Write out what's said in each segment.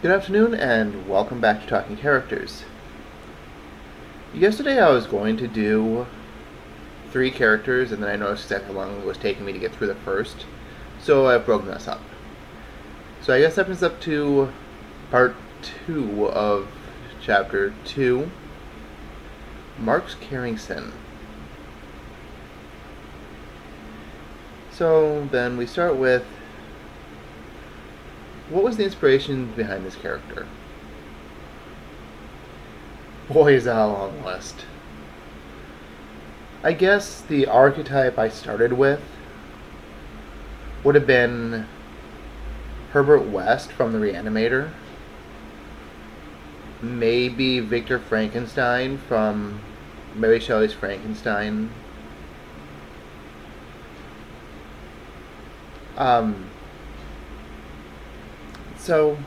Good afternoon and welcome back to Talking Characters. Yesterday I was going to do 3 characters and then I noticed exactly how long it was taking me to get through the first, so I've broken this up. So I guess that brings us up to part 2 of chapter 2, Mark's Karingson. So then we start with, what was the inspiration behind this character? Boy, is that a long list. I guess the archetype I started with would have been Herbert West from The Reanimator. Maybe Victor Frankenstein from Mary Shelley's Frankenstein. So,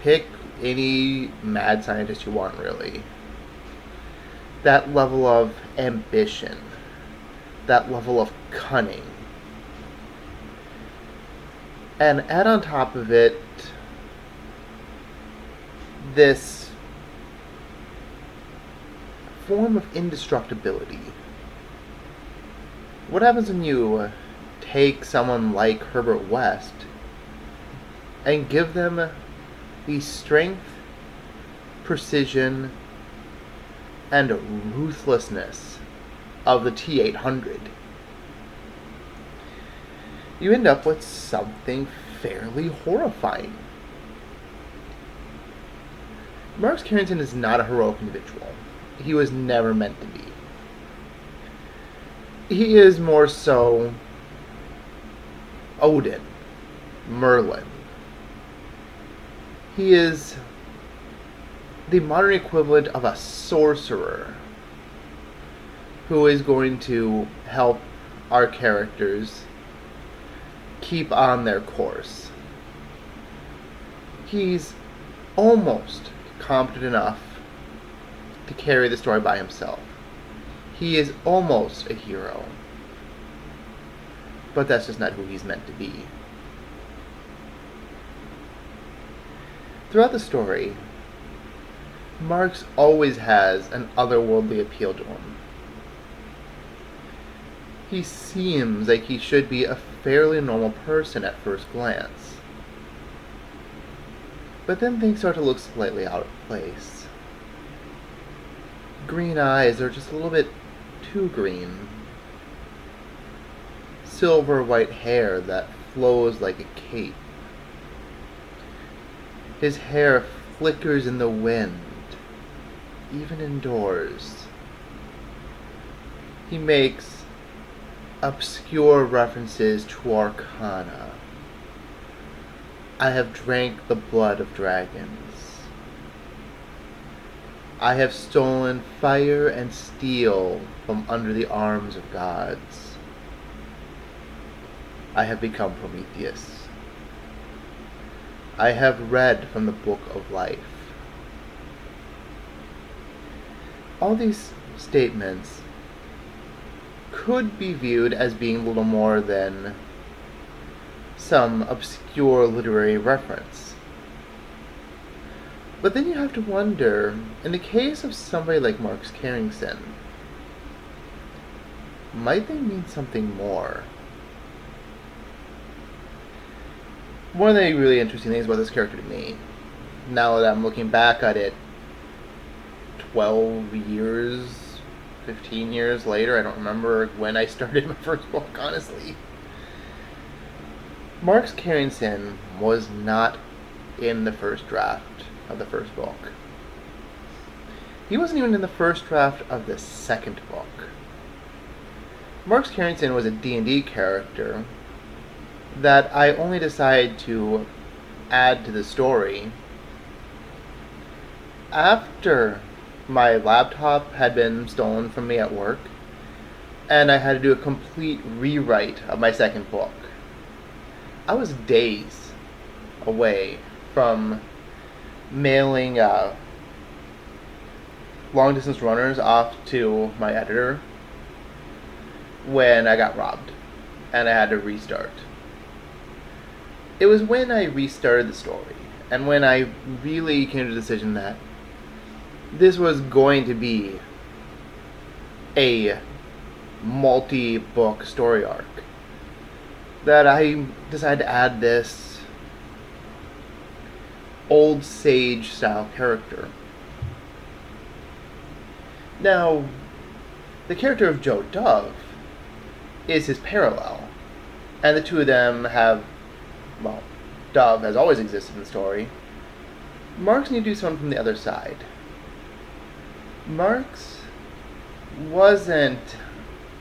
pick any mad scientist you want, really. That level of ambition, that level of cunning. And add on top of it this form of indestructibility. What happens when you take someone like Herbert West and give them the strength, precision, and ruthlessness of the T-800? You end up with something fairly horrifying. Mark Karingson is not a heroic individual. He was never meant to be. He is more so Odin, Merlin. He is the modern equivalent of a sorcerer who is going to help our characters keep on their course. He's almost competent enough to carry the story by himself. He is almost a hero. But that's just not who he's meant to be. Throughout the story, Marx always has an otherworldly appeal to him. He seems like he should be a fairly normal person at first glance. But then things start to look slightly out of place. Green eyes are just a little bit too green. Silver white hair that flows like a cape. His hair flickers in the wind, even indoors. He makes obscure references to Arcana. I have drank the blood of dragons. I have stolen fire and steel from under the arms of gods. I have become Prometheus. I have read from the book of life. All these statements could be viewed as being little more than some obscure literary reference. But then you have to wonder, in the case of somebody like Mark Karingson, might they mean something more? One of the really interesting things about this character to me, now that I'm looking back at it 12 years, 15 years later, I don't remember when I started my first book, honestly. Mark Karingson was not in the first draft of the first book. He wasn't even in the first draft of the second book. Mark Karingson was a D&D character that I only decided to add to the story after my laptop had been stolen from me at work and I had to do a complete rewrite of my second book. I was days away from mailing long distance runners off to my editor when I got robbed and I had to restart. It was when I restarted the story, and when I really came to the decision that this was going to be a multi-book story arc, that I decided to add this old sage style character. Now, the character of Joe Dove is his parallel, and the two of them have, well, Dove has always existed in the story. Marks need to do something from the other side. Marks wasn't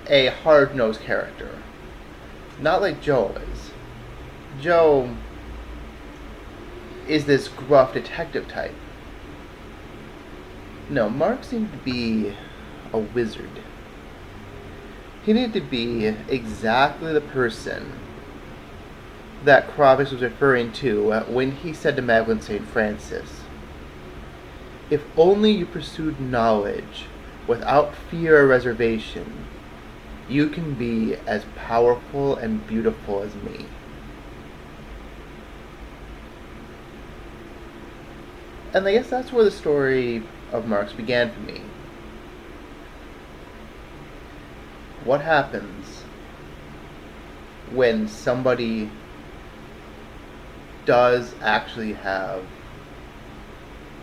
a hard-nosed character, not like Joe is. Joe is this gruff detective type. No, Marks needed to be a wizard. He needed to be exactly the person that Kravitz was referring to when he said to Magdalene St. Francis, "If only you pursued knowledge without fear or reservation, you can be as powerful and beautiful as me." And I guess that's where the story of Marks began for me. What happens when somebody does actually have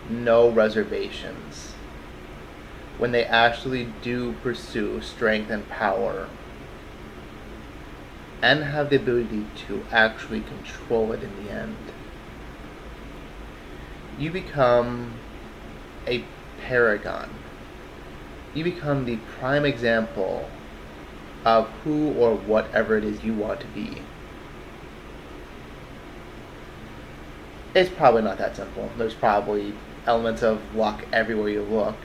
no reservations? When they actually do pursue strength and power and have the ability to actually control it in the end? You become a paragon. You become the prime example of who or whatever it is you want to be. It's probably not that simple. There's probably elements of luck everywhere you look.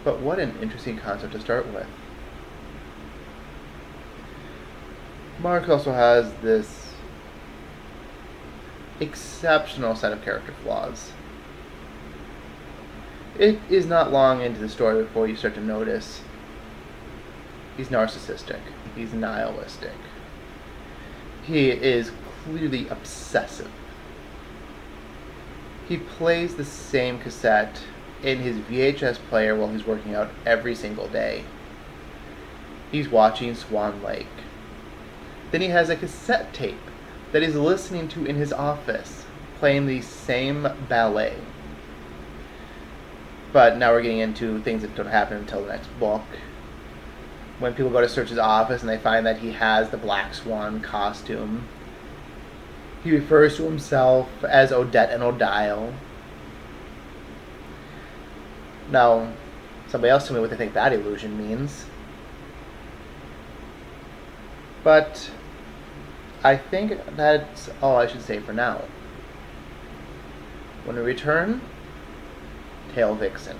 But what an interesting concept to start with. Mark also has this exceptional set of character flaws. It is not long into the story before you start to notice he's narcissistic, he's nihilistic, he is clearly obsessive. He plays the same cassette in his VHS player while he's working out every single day. He's watching Swan Lake. Then he has a cassette tape that he's listening to in his office, playing the same ballet. But now we're getting into things that don't happen until the next book. When people go to search his office and they find that he has the Black Swan costume, he refers to himself as Odette and Odile. Now, somebody else tell me what they think that illusion means. But I think that's all I should say for now. When we return, Tail Vixon.